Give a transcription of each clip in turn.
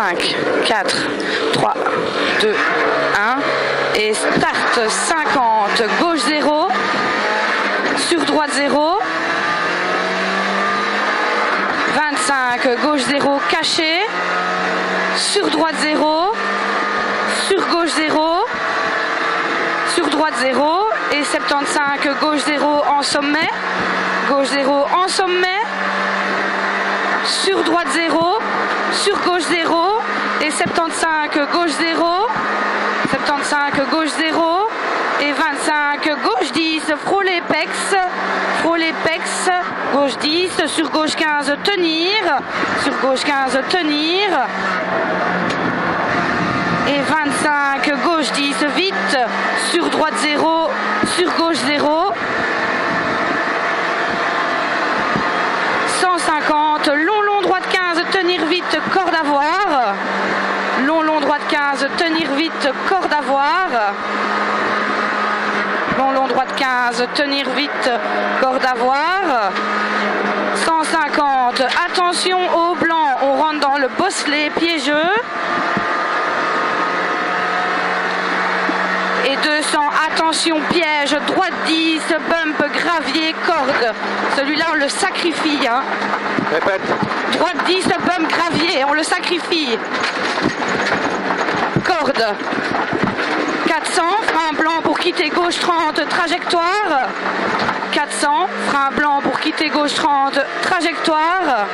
5, 4, 3, 2, 1. Et start 50, gauche 0, sur droite 0. 25, gauche 0, caché, sur droite 0, sur gauche 0, sur droite 0 et 75, gauche 0 en sommet, gauche 0 en sommet, sur droite 0, sur gauche 0 et 75, gauche 0, 75, gauche 0 et 25, gauche 10, frôler pex, gauche 10, sur gauche 15, tenir, sur gauche 15, tenir, et 25, gauche 10, vite, sur droite 0, sur gauche 0, 150, long, droite 15, tenir vite, corde à voir, long, droite 15, tenir vite, corde à voir, long, droite 15, tenir vite, corde à voir, 150, attention au blanc, on rentre dans le bosselet piégeux, et 200, attention piège, droite 10, bump, gravier, corde, celui-là on le sacrifie, hein. Répète. Droite 10, bump, gravier, on le sacrifie, corde, 400, frein blanc pour quitter gauche 30, trajectoire, 400, frein blanc pour quitter gauche 30, trajectoire,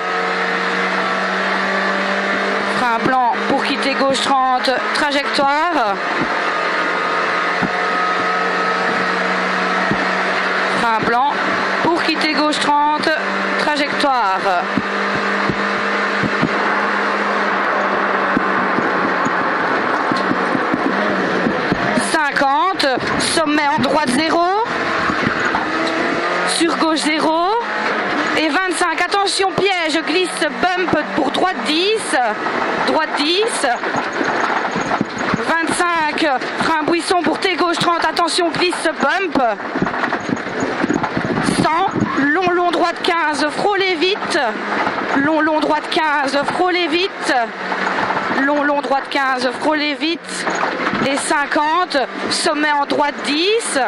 frein blanc pour quitter gauche 30, trajectoire, frein blanc pour quitter gauche 30, trajectoire. Sommet en droite 0, sur gauche 0 et 25, attention piège, glisse, bump pour droite 10, 25, frein buisson pour T gauche 30, attention glisse, bump, 100, long, droite 15, frôlez vite, long, droite 15, frôlez vite, long, droite 15, frôlez vite, et 50, sommet en droite 10,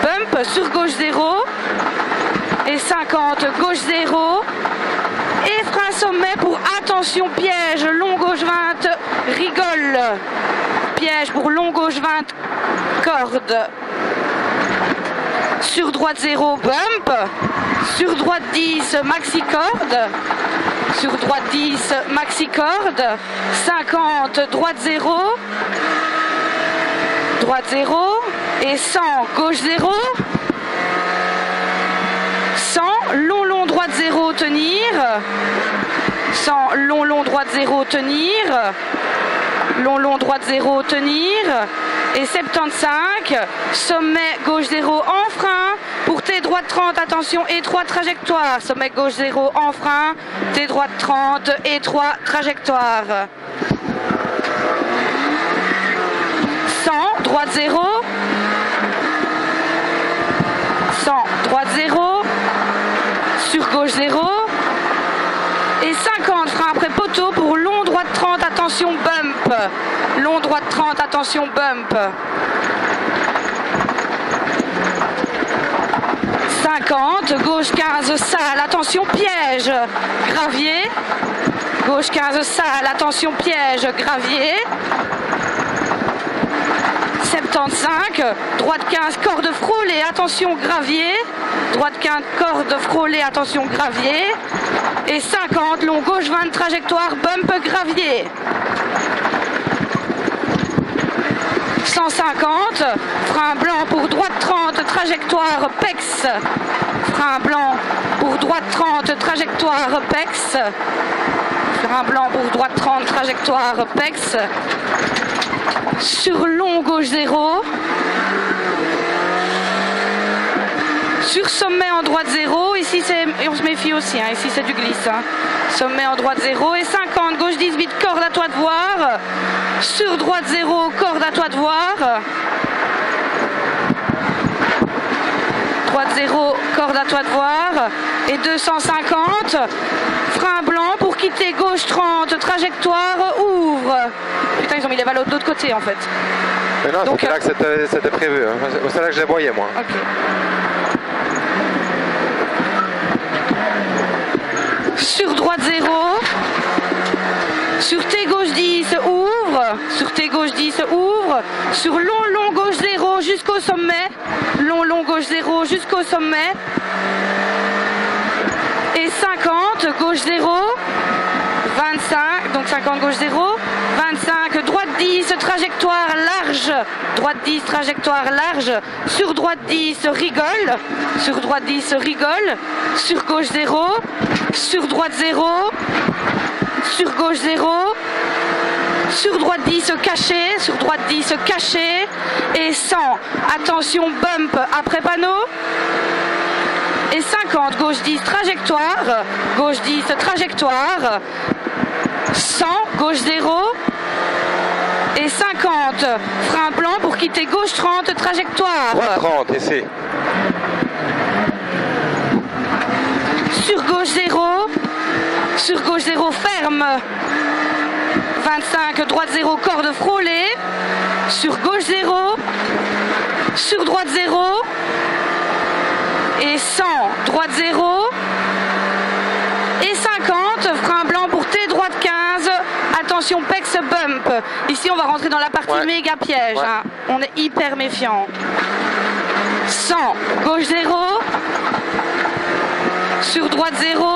bump sur gauche 0, et 50, gauche 0, et frein sommet pour attention piège, long gauche 20, rigole, piège pour long gauche 20, corde, sur droite 0, bump, sur droite 10, maxi corde, sur droite 10, maxi corde, 50, droite 0, et 100, gauche 0, 100, long, droite 0, tenir, 100, long, droite 0, tenir, long, droite 0, tenir, et 75, sommet gauche 0 en frein, pour T droite 30, attention, étroite trajectoire, sommet gauche 0 en frein, T droite 30, étroit trajectoire. 100, droite 0, 100, droite 0, sur gauche 0, et 50, frein après poteau pour long droite 30, attention bump, long droite 30, attention bump. 50, gauche 15, salle, attention piège, gravier, gauche 15, salle, attention piège, gravier. 75, droite 15, corde frôlée, attention gravier, droite 15, corde frôlée, attention gravier, et 50, long gauche 20, trajectoire, bump gravier. 150, frein blanc pour droite 30, trajectoire, pex, frein blanc pour droite 30, trajectoire, pex, frein blanc pour droite 30, trajectoire, pex, sur long gauche 0, sur sommet en droite 0, ici c'est, et on se méfie aussi, hein, ici c'est du glisse, hein. Sommet en droite 0, et 50, gauche 18, corde à toi de voir, sur droite 0, corde à toi de voir, droite 0, corde à toi de voir, et 250, frein blanc pour quitter, gauche 30, trajectoire, ouvre. Putain, ils ont mis les valos de l'autre côté en fait. Mais non, c'était là que c'était prévu. Hein. C'est là que je les voyais moi. Ok. Sur droite 0. Sur T gauche 10, ouvre. Sur T gauche 10, ouvre. Sur long gauche 0 jusqu'au sommet. Long gauche 0 jusqu'au sommet. Et 50, gauche 0. 25, donc 50 gauche 0. 25, droite 10, trajectoire large. Droite 10, trajectoire large. Sur droite 10, rigole. Sur droite 10, rigole. Sur gauche 0. Sur droite 0. Sur gauche 0. Sur droite 10, caché. Sur droite 10, caché. Et 100. Attention, bump après panneau. Et 50, gauche 10, trajectoire. Gauche 10, trajectoire. 100, gauche 0. Et 50, frein blanc pour quitter gauche 30, trajectoire. Droite 30, essai. Sur gauche 0. Sur gauche 0, ferme. 25, droite 0, corde frôlée. Sur gauche 0. Sur droite 0. Et 100, droite 0. Et 50, frein blanc pour T, droite 15. Attention, pex bump. Ici, on va rentrer dans la partie méga piège. Ouais. Hein. On est hyper méfiant. 100, gauche 0. Sur droite 0.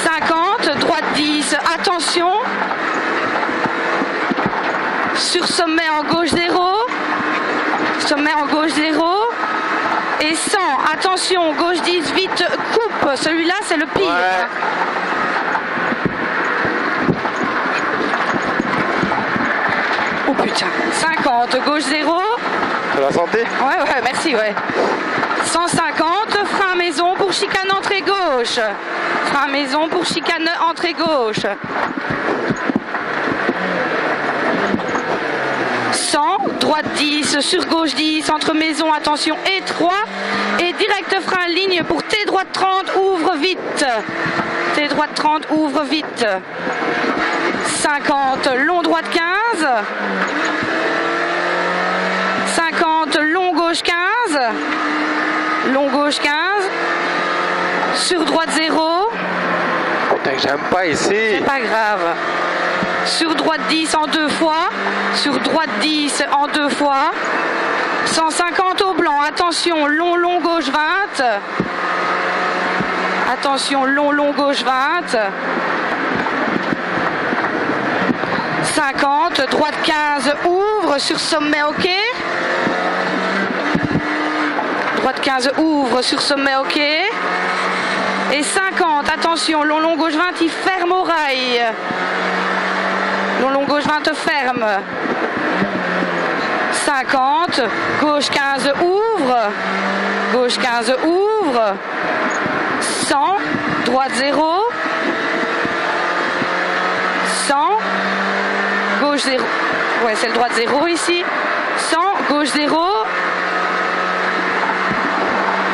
50, droite 10. Attention. Sur sommet en gauche 0. Sommet en gauche 0. Et 100, attention, gauche 10, vite, coupe. Celui-là, c'est le pire. Ouais. Oh putain. 50, gauche 0. C'est la santé? Ouais, merci, ouais. 150, frein maison pour chicane entrée gauche. Frein maison pour chicane entrée gauche. 100, droite 10, sur gauche 10, entre maison, attention, étroit. Et direct frein ligne pour T droite 30, ouvre vite. T droite 30, ouvre vite. 50, long droite 15. 50, long gauche 15. Long gauche 15. Sur droite 0. Putain, j'aime pas ici. C'est pas grave. Sur droite 10 en 2 fois. Sur droite 10 en 2 fois. 150 au blanc. Attention, long gauche 20. Attention, long gauche 20. 50, droite 15, ouvre sur sommet, ok. Droite 15, ouvre sur sommet, ok. Et 50, attention, long gauche 20, il ferme au rail. Long gauche 20 ferme. 50, gauche 15 ouvre. Gauche 15 ouvre. 100, droite 0. 100, gauche 0. Ouais, c'est le droite 0 ici. 100, gauche 0.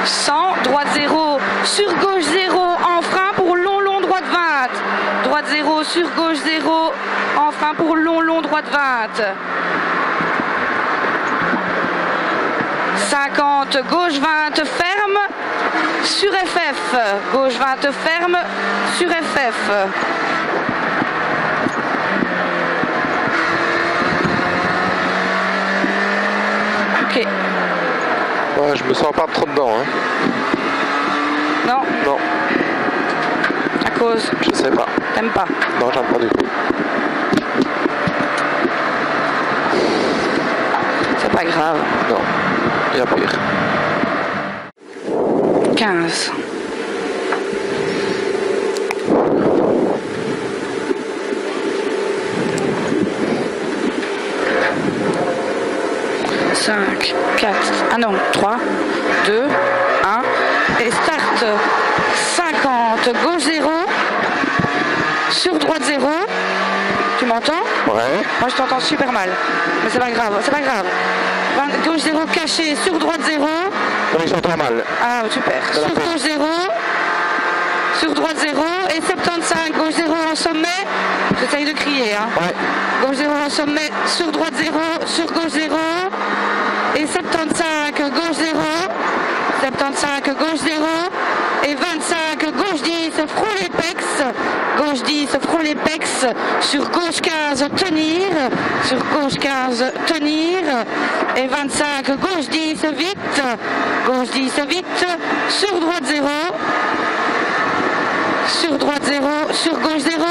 100, droite 0. Sur gauche 0, en frein pour long droite 20. Droite 0, sur gauche 0. En frein pour long droite 20. 50, gauche 20, ferme. Sur FF. Gauche 20, ferme. Sur FF. Ok. Ouais, je me sens pas trop dedans. Hein. Non. Non. À cause. Je sais pas. T'aimes pas. Non, j'aime pas du tout. C'est pas grave. Non. Il y a pire. 15. Cinq, 4, ah non, 3, 2, 1, et start. 50, gauche 0, sur droite 0, tu m'entends? Ouais. Moi je t'entends super mal, mais c'est pas grave, c'est pas grave. Gauche 0 caché, sur droite 0, Oui, j'entends mal. Ah, super. Sur gauche 0, sur droite 0 et 75, gauche 0 en sommet. J'essaye de crier. Hein. Ouais. Gauche 0 en sommet, sur droite 0, sur gauche 0 et 75, gauche 0, 75, gauche 0 et 25, gauche 10, front les pecs, gauche 10, front les pecs, sur gauche 15, tenir, sur gauche 15, tenir, et 25, gauche 10, vite, gauche 10, vite, sur droite 0, sur droite 0, sur gauche 0,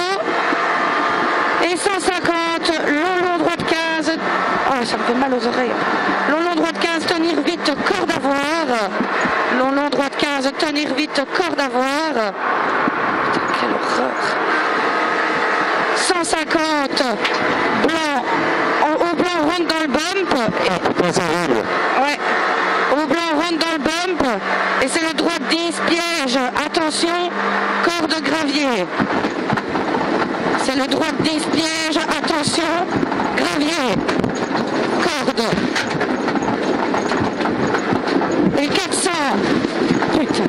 et 150, long droite 15, oh ça me fait mal aux oreilles, long droite 15, tenir vite, corde à voir, long droite 15, tenir vite, corde à voir. Putain, quelle horreur. 150, blanc, au blanc rentre dans le bump. Ouais, au blanc rentre dans le bump. Et c'est le droite 10, piège, attention, corde gravier. C'est le droite 10, piège, attention, gravier, corde. Et 400, putain,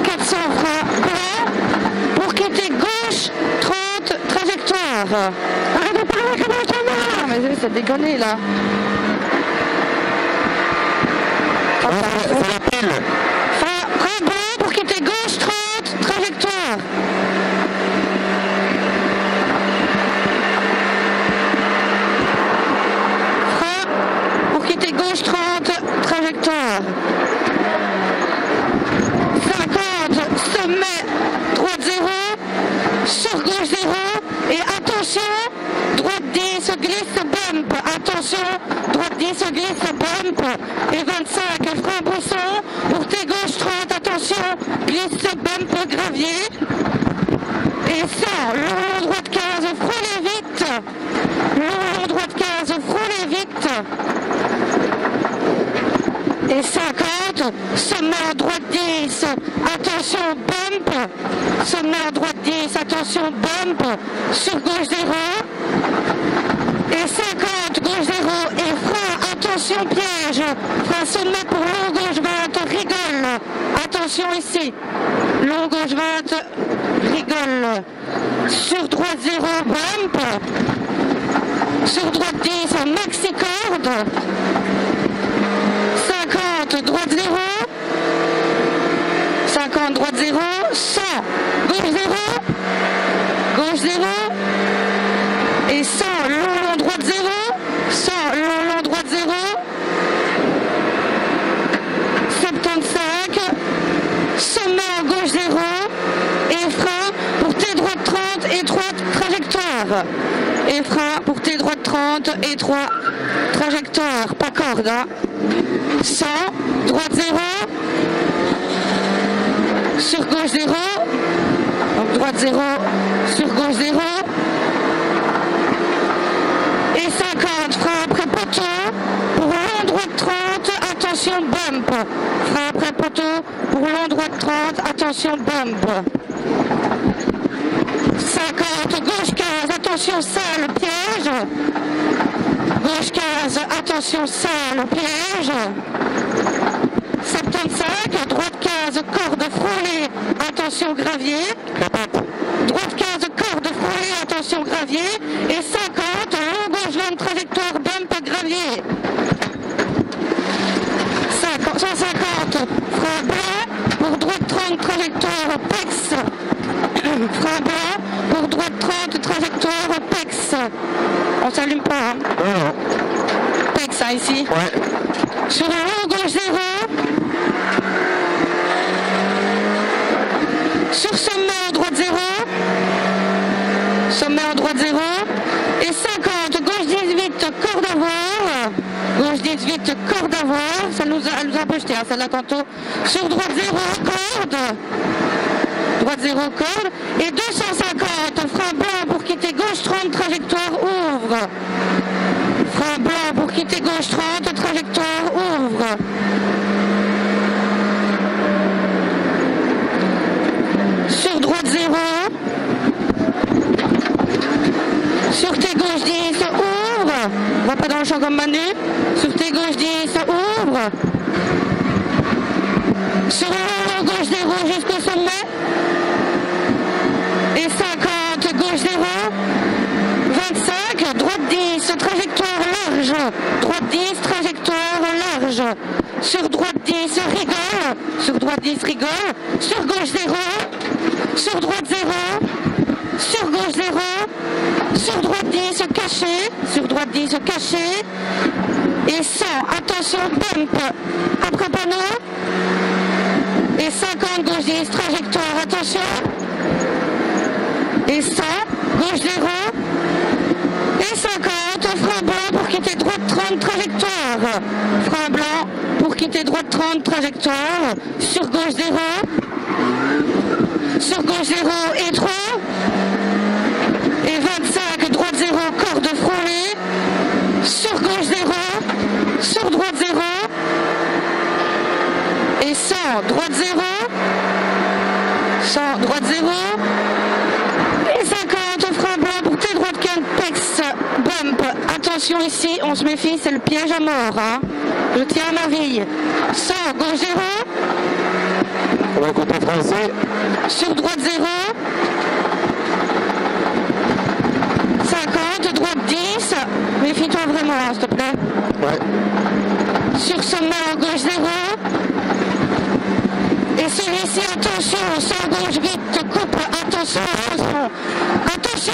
400 francs blanc pour quitter gauche, 30, trajectoire. Arrête de parler comme un connard. Ah, mais c'est déconné là. C'est la pile. Frein blanc pour quitter gauche, 30, trajectoire. Frein pour quitter gauche, 30, trajectoire. 50, sommet, droite 0, sur gauche 0, et attention, droite 10, glisse, bump, attention, droite 10, glisse, bump, et 25, frein bousson, pour tes gauche 30, attention, glisse, bump, gravier, et 100, long droite 15, frôlez vite, long droite 15, frôlez vite, et 50, sommet droite 10, attention bump, sommet droite 10, attention bump, sur gauche 0, et 50, gauche 0, et frein, attention piège, frein sommet pour long gauche 20, rigole, attention ici, long gauche 20, rigole, sur droite 0, bump, sur droite 10, maxi corde, 50, droite 0, 50, droite 0, 100, gauche 0, gauche 0, et 100, long droite 0, 100, long droite 0, 75, sommet en gauche 0, et frein pour T droite 30 et 3 trajectoires. Et frein pour T droite 30 et 3 trajectoires, pas corde, hein. 100, droite 0, sur gauche 0, donc droite 0, sur gauche 0, et 50, frein après poteau, pour long droite 30, attention bump, frein après poteau, pour long droite 30, attention bump, 50, gauche 15, attention sale, piège, gauche 15, attention sale, piège, 75, droite 15, corde frôlée, attention gravier, droite 15, corde frôlée, attention gravier, et 50, long gauche 20, trajectoire, bump, gravier, 150, frein blanc, pour droite 30, trajectoire, pex, frein blanc, pour droite 30, trajectoire, pex, on s'allume pas, hein. Non. Pex, ça ici. Ouais. Sur le long gauche 0, sur sommet en droite 0, sommet en droite 0, et 50, gauche 18, corde à voir, gauche 18, corde à voir, elle nous a un peu jeté, hein, celle-là tantôt, sur droite 0, corde, droite 0, corde, et 250, frein blanc pour quitter gauche 30, trajectoire, ouvre, frein blanc pour quitter gauche 30, trajectoire, ouvre. Sur droite 0, sur tes gauche 10, ouvre, va pas dans le champ comme Manu, sur tes gauche 10, ouvre, sur le gauche 0 jusqu'au sommet. Et 50, gauche 0. 25, droite 10, trajectoire large. Droite 10, trajectoire large. Sur droite 10, rigole. Sur droite 10, rigole. Sur gauche 0. Sur droite 0. Sur gauche 0. Sur droite 10, caché. Sur droite 10, caché. Et 100, attention, bump. Après panneau. Et 50, gauche 10, trajectoire, attention. Et 100, gauche 0. Et 50, frein blanc pour quitter droite 30, trajectoire. Frein blanc pour quitter droite 30, trajectoire. Sur gauche 0. Sur gauche 0 et 3. Et 25, droite 0, corde frôlée. Sur gauche 0. Sur droite 0. Et 100, droite 0. 100, droite 0. Et 50, frein blanc pour tes droites Campex, bump. Attention ici, on se méfie, c'est le piège à mort. Hein. Je tiens à ma vie. 100, gauche 0. On va écouter français. Sur droite 0. 50, droite 10. Méfie-toi vraiment, hein, s'il te plaît. Ouais. Sur sommet en gauche 0. Et celui-ci, attention, sans gauche, vite, coupe, attention, attention. Attention,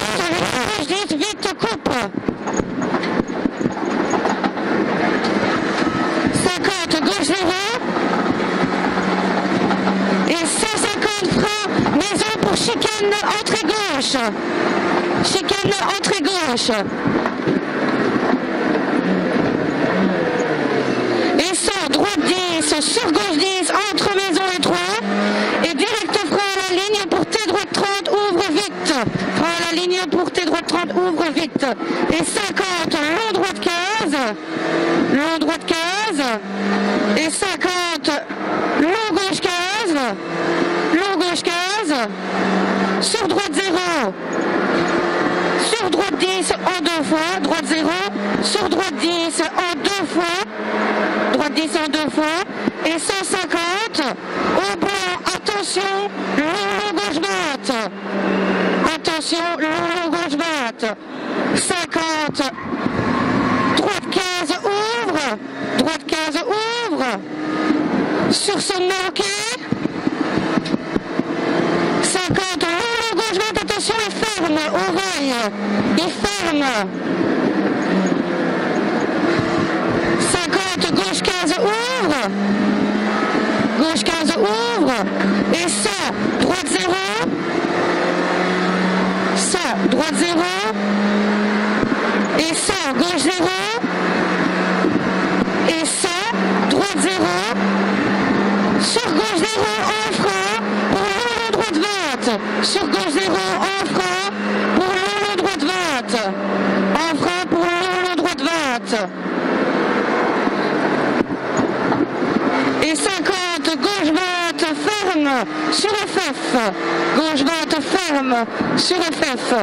gauche 10, vite, coupe. 50, gauche 0. Et 150 freins, maison pour chicane, entrée gauche. Chicane, entrée gauche. Et 100, droite 10, sur gauche 10, entre maison et 3. Et direct frein à la ligne pour tes droite 30, ouvre vite. Frein à la ligne pour tes droite 30, ouvre vite. Et 50, long droite 15. Long droite 15. Et 50, long gauche 15. Long gauche 15. Sur droite 0. Sur droite 10 en 2 fois. Droite 0. Sur droite 10 en 2 fois. Droite 10 en 2 fois. Et 150. Au blanc, attention, long gauche droite. Attention, long gauche droite. 50. Droite 15, ouvre. Droite 15, ouvre. Sur ce manqué. 50, long gauche droite, attention, il ferme, oreille. Il ferme. 50, gauche 15, ouvre. Gauche 15, ouvre. Et 100, droite 0. 100, droite 0. Et 100, gauche 0. Et 100, droite 0. Sur gauche 0, en frein, pour long droite 20. Sur gauche 0, en frein, pour long droite 20. En frein, pour long droite 20. Et 50, gauche 20, ferme, sur FF. Gauche 20, ferme, sur FF.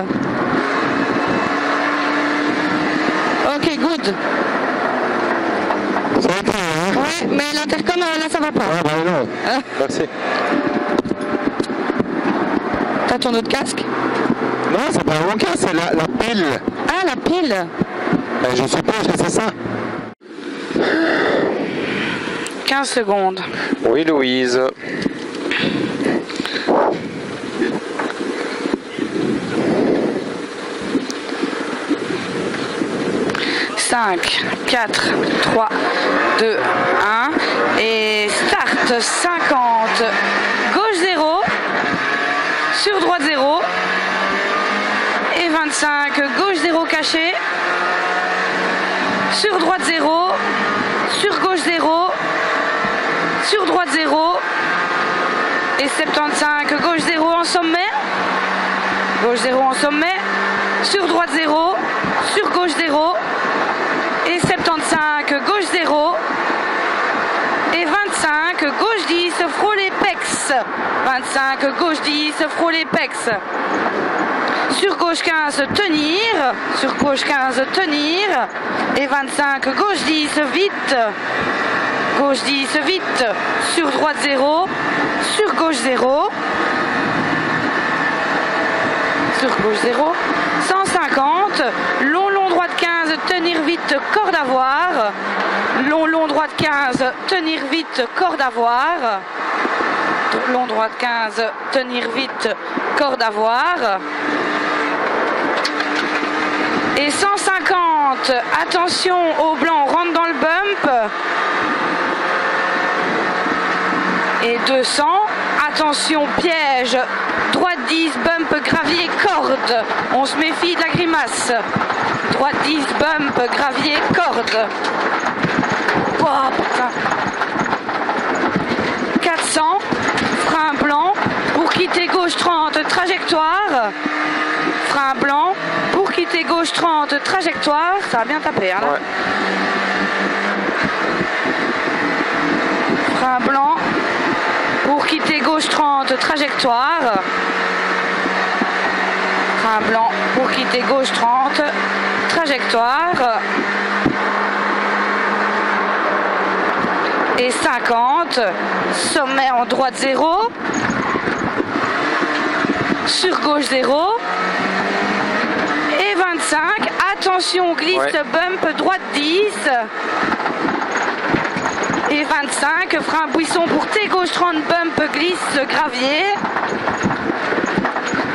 Ok, good. Ça va pas, hein? Ouais, mais l'intercom, là, ça va pas. Ah bah non. Merci. T'as ton autre casque? Non, c'est pas mon cas, c'est la pile. Ah, la pile. Je suppose que c'est ça. 15 secondes. Oui, Louise. Cinq, 4, 3, 2, 1 et start. 50, gauche 0, sur droite 0 et 25, gauche 0 caché, sur droite 0, sur gauche 0, sur droite 0 et 75, gauche 0 en sommet, gauche 0 en sommet, sur droite 0, sur gauche 0 et 75, gauche 0 et 25, gauche 10, frôler pex, 25, gauche 10, frôler pex, sur gauche 15, tenir, sur gauche 15, tenir, et 25, gauche 10, vite, gauche 10, vite, sur droite 0, sur gauche 0, sur gauche 0, 150, long droite 15, tenir vite, corde à voir, long droite 15, tenir vite, corde à voir, long droite 15, tenir vite, corde à voir, et 150, attention au blanc, on rentre dans le bump, et 200, attention piège, droite 10, bump, gravier, corde, on se méfie de la grimace, droite 10, bump, gravier, corde, oh putain, 400, frein blanc, pour quitter gauche 30, trajectoire, frein blanc, pour quitter gauche 30, trajectoire, ça a bien tapé hein, là. Ouais. Frein blanc, pour quitter gauche 30, trajectoire, frein blanc, pour quitter gauche 30, trajectoire, et 50, sommet en droite 0, sur gauche 0, et 25, attention glisse ouais. Bump, droite 10, et 25, frein buisson pour T gauche 30, bump, glisse, gravier,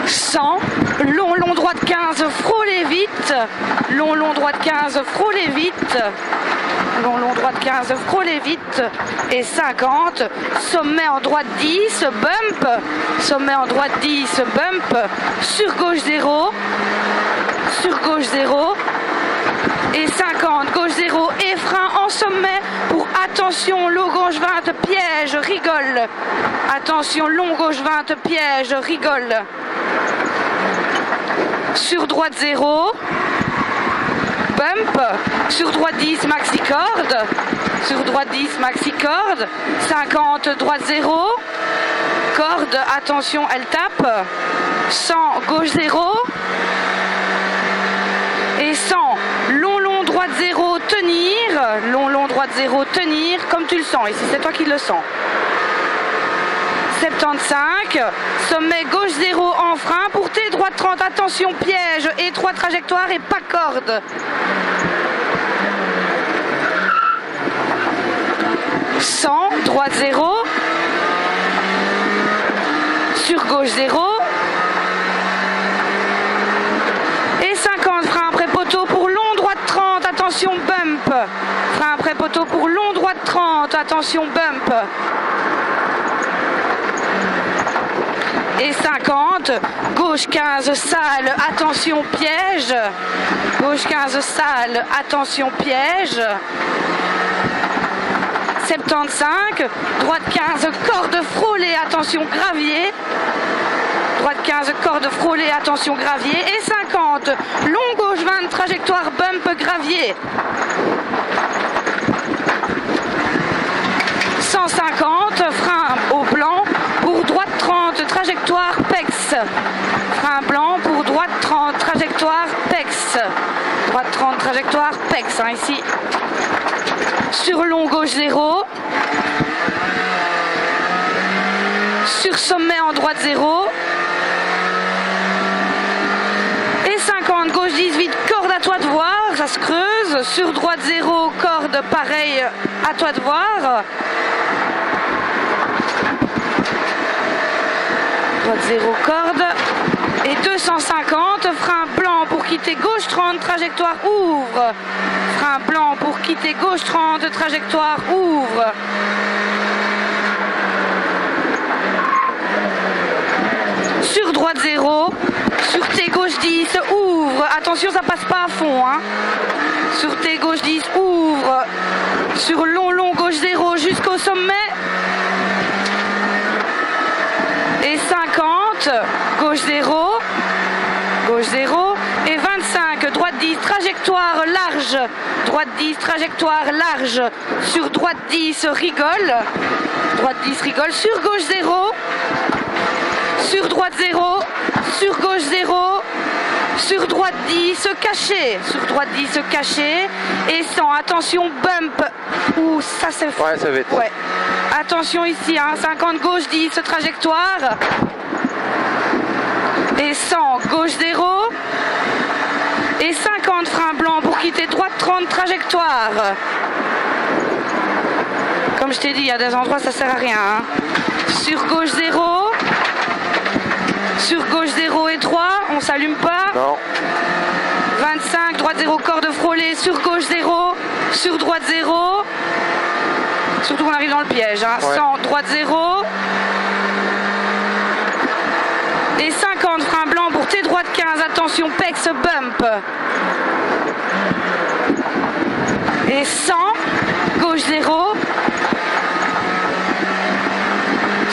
100, long droite 15, frôlez vite, long droite 15, frôlez vite, long droite 15, frôlez vite, et 50, sommet en droite 10, bump, sommet en droite 10, bump, sur gauche 0, sur gauche 0, et 50, gauche 0, et frein en sommet pour attention, long gauche 20, piège, rigole, attention, long gauche 20, piège, rigole, sur droite 0, bump, sur droite 10, maxi corde, sur droite 10, maxi corde, 50, droite 0, corde, attention, elle tape, 100, gauche 0, et 100, long droite 0, tenir, long droite 0, tenir, comme tu le sens, ici c'est toi qui le sens. 75, sommet gauche 0 en frein, pour T droite 30, attention piège, et 3 trajectoires et pas corde. 100, droite 0, sur gauche 0, et 50, frein après poteau pour long droite 30, attention bump, frein après poteau pour long droite 30, attention bump, et 50, gauche 15, sale, attention piège, gauche 15, sale, attention piège, 75, droite 15, corde frôlée, attention gravier, droite 15, corde frôlée, attention gravier, et 50, long gauche 20, trajectoire bump gravier, 150, frein au blanc, pour droite 30, trajectoire PEX, frein blanc pour droite 30, trajectoire PEX, droite 30, trajectoire PEX, hein, ici, sur long gauche 0, sur sommet en droite 0, et 50, gauche 18, corde à toi de voir, ça se creuse, sur droite 0, corde pareil, à toi de voir, droite 0, corde, et 250, frein blanc pour quitter gauche 30, trajectoire ouvre, frein blanc pour quitter gauche 30, trajectoire ouvre, sur droite 0, sur T gauche 10, ouvre, attention ça passe pas à fond, hein. Sur T gauche 10, ouvre, sur long gauche 0 jusqu'au sommet, et 50, gauche 0, et 25, droite 10, trajectoire large, droite 10, trajectoire large, sur droite 10, rigole, droite 10, rigole, sur gauche 0, sur droite 0, sur gauche 0, sur droite 10, caché, sur droite 10, caché, et 100, attention, bump, ouh, ça c'est... Ouais, ça va être... Ouais. Attention ici, hein, 50 gauche 10, trajectoire. Et 100 gauche 0. Et 50 frein blanc pour quitter droite 30 trajectoire. Comme je t'ai dit, il y a des endroits ça sert à rien. Hein. Sur gauche 0. Sur gauche 0 et 3, on s'allume pas. Non. 25, droite 0, corde frôlée, sur gauche 0, sur droite 0. Surtout qu'on arrive dans le piège. Hein. Ouais. 100, droite 0. Et 50, frein blanc pour T droite 15. Attention, pex bump. Et 100, gauche 0.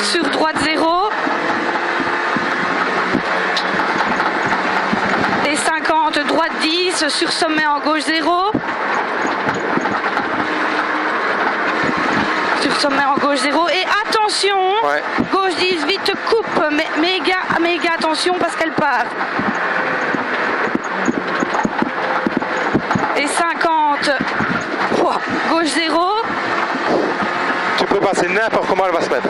Sur droite 0. Et 50, droite 10, sur sommet en gauche 0. Sur sommet en gauche 0. Et attention, ouais. Gauche 10, vite coupe, méga attention parce qu'elle part. Et 50, gauche 0. Tu peux passer n'importe comment, elle va se mettre.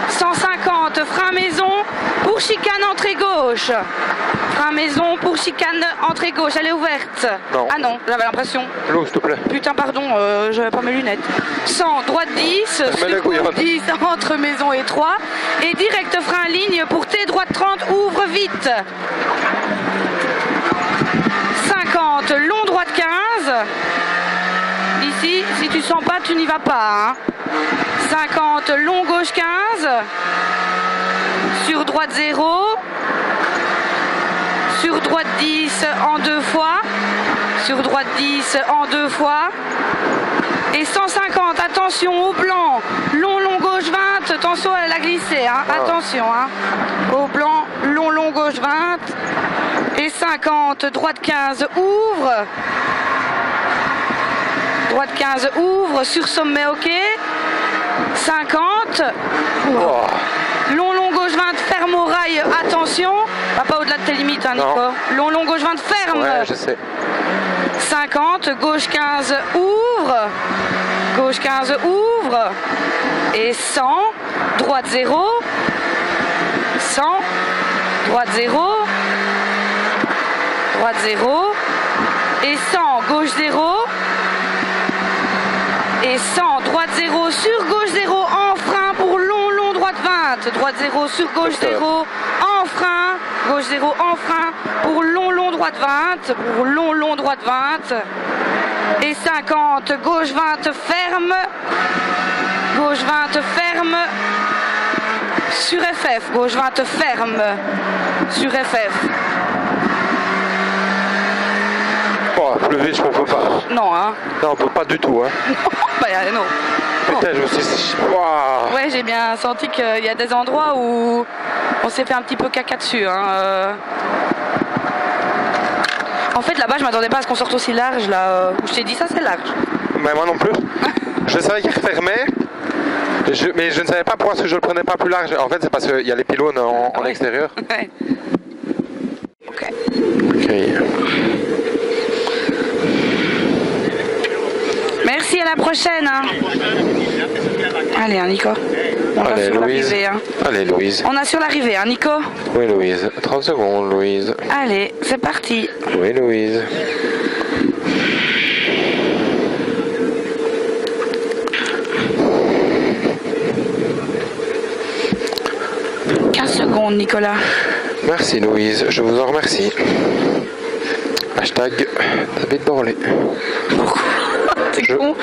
150, frein maison pour chicane entrée gauche. Frein maison pour chicane entrée gauche, elle est ouverte. Non. Ah non, j'avais l'impression. L'eau, s'il te plaît. Putain, pardon, j'avais pas mes lunettes. 100, droite 10, sur gauche 10 entre maison et 3. Et direct frein ligne pour T droite 30, ouvre vite. 50, long droite 15. Ici, si tu sens pas, tu n'y vas pas. Hein. 50, long gauche 15. Sur droite 0. Sur droite 10 en 2 fois. Sur droite 10 en 2 fois. Et 150, attention au blanc. Long gauche 20. Attention, elle a glissé. Hein. Attention. Hein. Au blanc, long gauche 20. Et 50, droite 15, ouvre. Droite 15, ouvre. Sur sommet, ok. 50. Oh. Long gauche 20, ferme au rail, attention. Pas au-delà de tes limites, hein, Nico. Long gauche 20, ferme. Ouais, je sais. 50, gauche 15, ouvre. Gauche 15, ouvre. Et 100, droite 0. 100, droite 0. Droite 0. Et 100, gauche 0. Et 100, droite 0, sur gauche 0, en frein pour long droite 20. Droite 0, sur gauche 0, en frein. Gauche 0, en frein pour long droite 20. Pour long droite 20. Et 50, gauche 20, ferme. Gauche 20, ferme. Sur FF, gauche 20, ferme. Sur FF. Oh, plus vite, on peut pas. Non, hein. Non, on peut pas du tout, hein. Bah, non. Putain, je me suis dit, wow. Ouais, j'ai bien senti qu'il y a des endroits où on s'est fait un petit peu caca dessus. Hein. En fait, là-bas, je m'attendais pas à ce qu'on sorte aussi large. Là, où je t'ai dit ça, c'est large. Mais moi non plus. Je savais qu'il refermait, mais je ne savais pas pourquoi je le prenais pas plus large. En fait, c'est parce qu'il y a les pylônes en extérieur. Ouais. Ok. Merci, à la prochaine. Hein. Allez, hein, Nico. On a sur l'arrivée. Hein. Allez, Louise. On a sur l'arrivée, hein, Nico. Oui, Louise. 30 secondes, Louise. Allez, c'est parti. Oui, Louise. Nicolas. Merci Louise, je vous en remercie. Hashtag David Borlé.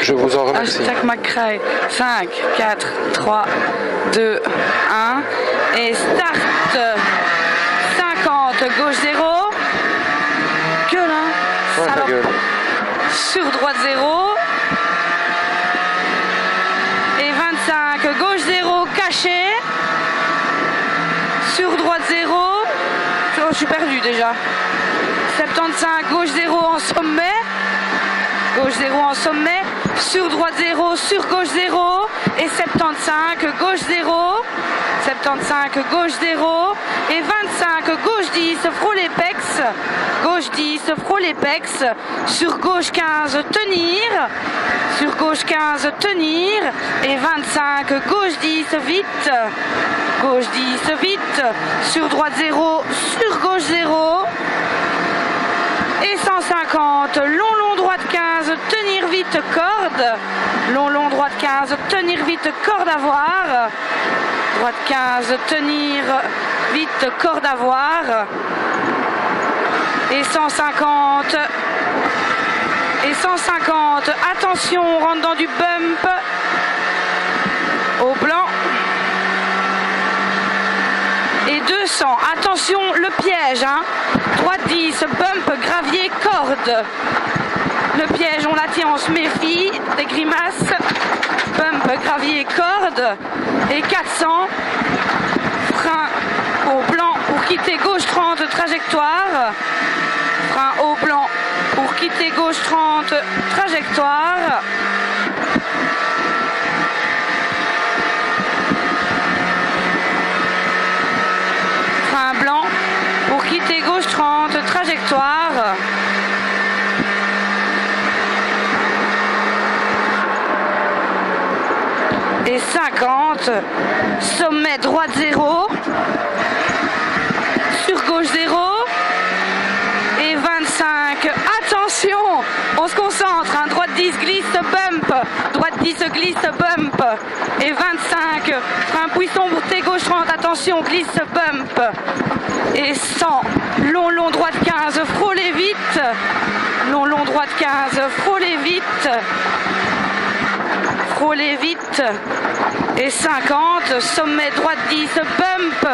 Je vous en remercie. Hashtag McCray. 5, 4, 3, 2, 1. Et start. 50, gauche 0. Que là. Ouais, ta gueule. Sur droite 0. Et 25, gauche 0, caché. Sur droite 0. Oh, je suis perdu déjà. 75, gauche 0 en sommet. Gauche 0 en sommet. Sur droite 0, sur gauche 0. Et 75, gauche 0. 75, gauche 0 et 25, gauche 10, frôle les pecs, gauche 10, frôle les pecs, sur gauche 15, tenir, sur gauche 15, tenir et 25, gauche 10, vite, gauche 10, vite, sur droite 0, sur gauche 0 et 150, long droite 15, tenir vite, corde, long droite 15, tenir vite, corde à voir, droite 15, tenir vite, corde à voir et 150 et 150, attention, on rentre dans du bump au blanc et 200, attention le piège, hein. Droite 10, bump, gravier, corde, le piège on la tient, on se méfie des grimaces, bump, gravier, corde et 400, frein au blanc pour quitter gauche 30, trajectoire, frein au blanc pour quitter gauche 30, trajectoire. Frein blanc pour quitter gauche 30, trajectoire. Et 50, sommet droite 0, sur gauche 0 et 25, attention, on se concentre, hein, droite 10 glisse bump, droite 10 glisse bump et 25, frein puissant pour tes gauche 30, attention, glisse bump et 100, long droite 15, frôlez vite, long droite 15, frôlez vite, frôlez vite et 50, sommet droite 10, bump,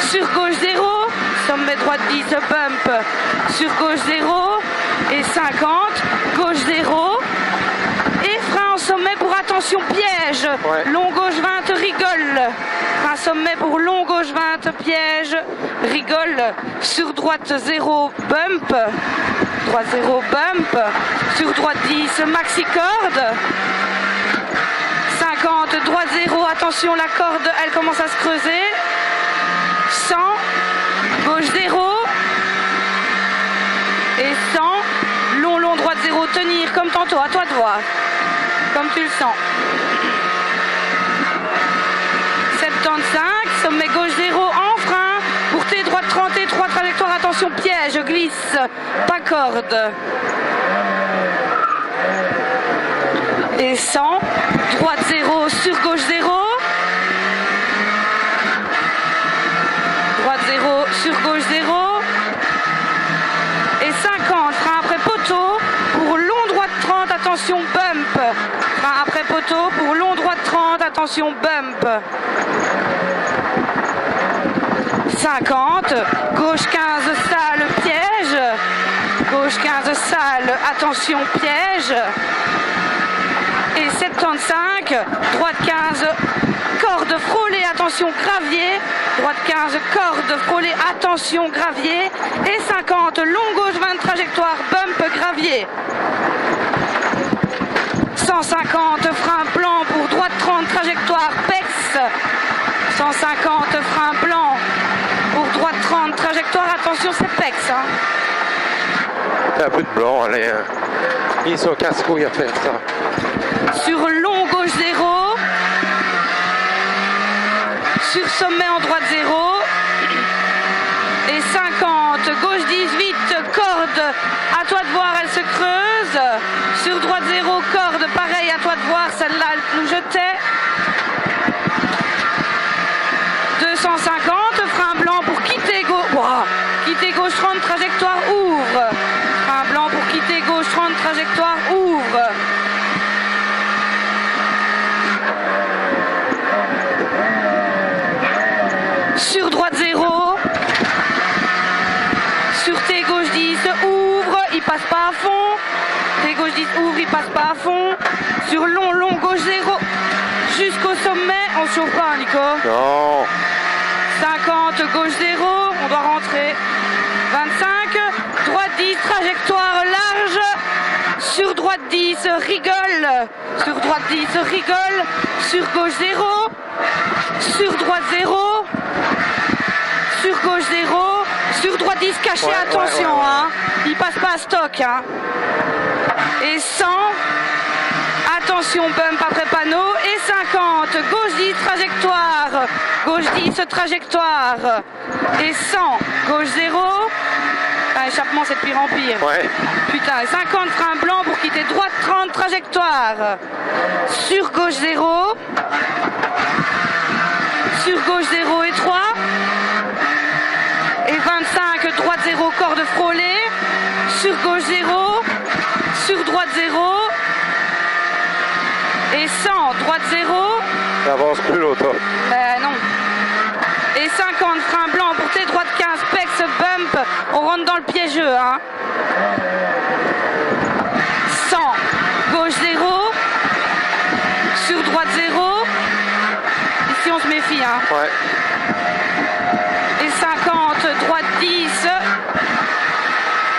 sur gauche 0, sommet droite 10, bump, sur gauche 0 et 50, gauche 0 et frein en sommet pour attention piège, ouais. Long gauche 20, rigole, frein sommet pour long gauche 20, piège, rigole, sur droite 0, bump, droite 0, bump, sur droite 10, maxi corde, 50, droite 0, attention la corde elle commence à se creuser, 100, gauche 0 et 100, long droite 0, tenir comme tantôt, à toi de voir, comme tu le sens. 75, sommet gauche 0 en frein, pour tes droite 33, trajectoire, attention piège, glisse, pas corde. Et 100, droite 0, sur gauche 0, droite 0, sur gauche 0, et 50, frein après poteau, pour long droite 30, attention bump, frein après poteau, pour long droite 30, attention bump, 50, gauche 15, salle, piège, gauche 15, salle, attention piège, et 75, droite 15, corde frôlée, attention gravier, droite 15, corde frôlée, attention gravier, et 50, long gauche 20, trajectoire, bump, gravier. 150, frein blanc pour droite 30, trajectoire, pex. 150, frein blanc pour droite 30, trajectoire, attention c'est pex. Hein. Un peu de blanc, allez. Ils sont casse-couilles à faire ça. Sur long gauche 0, sur sommet en droite 0 et 50, gauche 18, corde, à toi de voir, elle se creuse, sur droite 0, corde, pareil, à toi de voir, celle-là elle nous jetait, 250, frein blanc pour quitter gauche, wow, quitter gauche 30, trajectoire, ouvre, frein blanc pour quitter gauche 30, trajectoire, ouvre. Sur droite 0, sur tes gauche 10, ouvre, il passe pas à fond, tes gauche 10, ouvre, il passe pas à fond, sur long gauche 0, jusqu'au sommet, on chauffe pas Nico. Non. 50, gauche 0, on doit rentrer, 25, droite 10, trajectoire large, sur droite 10, rigole, sur droite 10, rigole, sur gauche 0, sur droite 0, sur gauche 0, sur droite 10 caché, attention, hein. Il passe pas à stock. Hein. Et 100, attention, bump après panneau, et 50, gauche 10, trajectoire, gauche 10, trajectoire, et 100, gauche 0, ah, échappement c'est de pire en pire. Ouais. Putain, 50 frein blanc pour quitter droite 30, trajectoire, sur gauche 0, sur gauche 0 et 3, et 25, droite 0, corde frôlée, sur gauche 0, sur droite 0, et 100, droite 0. N'avance plus l'auto. Non. Et 50, frein blanc pour T, droite 15, pex, bump, on rentre dans le piégeux. Hein. 100, gauche 0, sur droite 0, ici on se méfie. Hein. Ouais. Et 50, droite 10,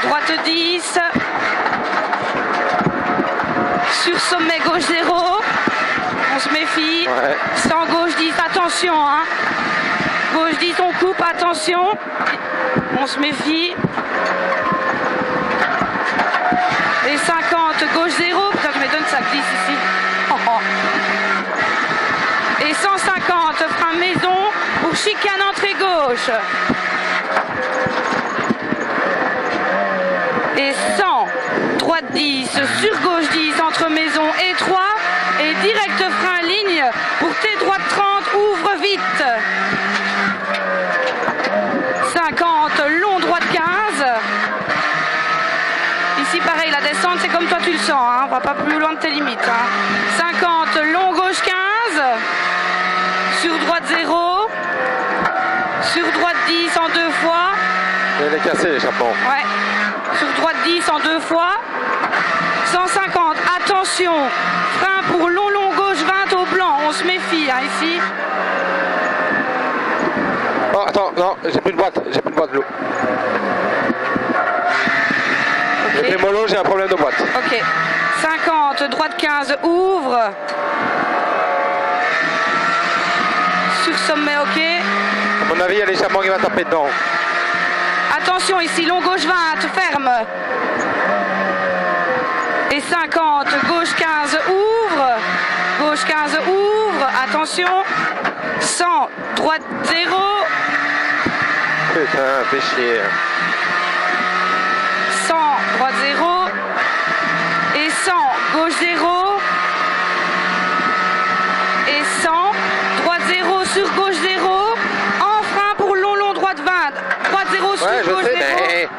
droite 10, sur sommet gauche 0, on se méfie, 100 gauche 10, attention, hein. Gauche 10, on coupe, attention, on se méfie, et 50 gauche 0, putain je m'étonne ça glisse ici, et 150 frein maison pour chicane entrée gauche. Et 100, droite 10, sur gauche 10, entre maison et 3, et direct frein ligne, pour T droite 30, ouvre vite. 50, long droite 15. Ici pareil, la descente c'est comme toi tu le sens, hein, on va pas plus loin de tes limites. Hein. 50, long gauche 15, sur droite 0, sur droite 10 en 2 fois. Il est cassé l'échappement. Ouais. Sur droite 10 en 2 fois. 150, attention, frein pour long gauche 20 au blanc, on se méfie hein, ici. Oh attends, non, j'ai plus de boîte l'eau. Okay. J'ai pris mollo, j'ai un problème de boîte. Ok, 50, droite 15, ouvre. Sur sommet, ok. À mon avis, il y a l'échappement qui va taper dedans. Attention ici, long gauche 20, ferme. Et 50, gauche 15, ouvre. Gauche 15, ouvre. Attention. 100, droite 0. Putain, fais chier. 100, droite 0. Et 100, gauche 0. Et 100, droite 0 sur gauche 0. En frein pour long droite 20. Droite 0 sur gauche 0. Mais...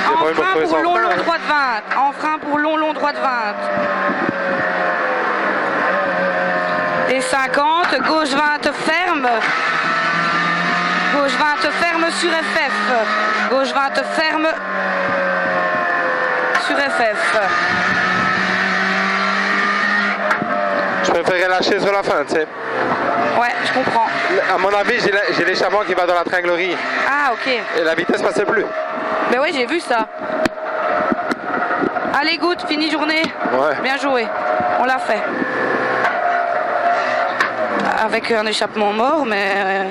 En frein pour long droite 20. En frein pour long droite 20. Et 50, gauche 20 ferme. Gauche 20 ferme sur FF. Gauche 20 ferme sur FF. Je préférais lâcher sur la fin, tu sais. Ouais, je comprends. À mon avis, j'ai l'échappement qui va dans la tringlerie. Ah, ok. Et la vitesse passait plus. Mais oui, j'ai vu ça. Allez, good, fini journée. Ouais. Bien joué. On l'a fait. Avec un échappement mort, mais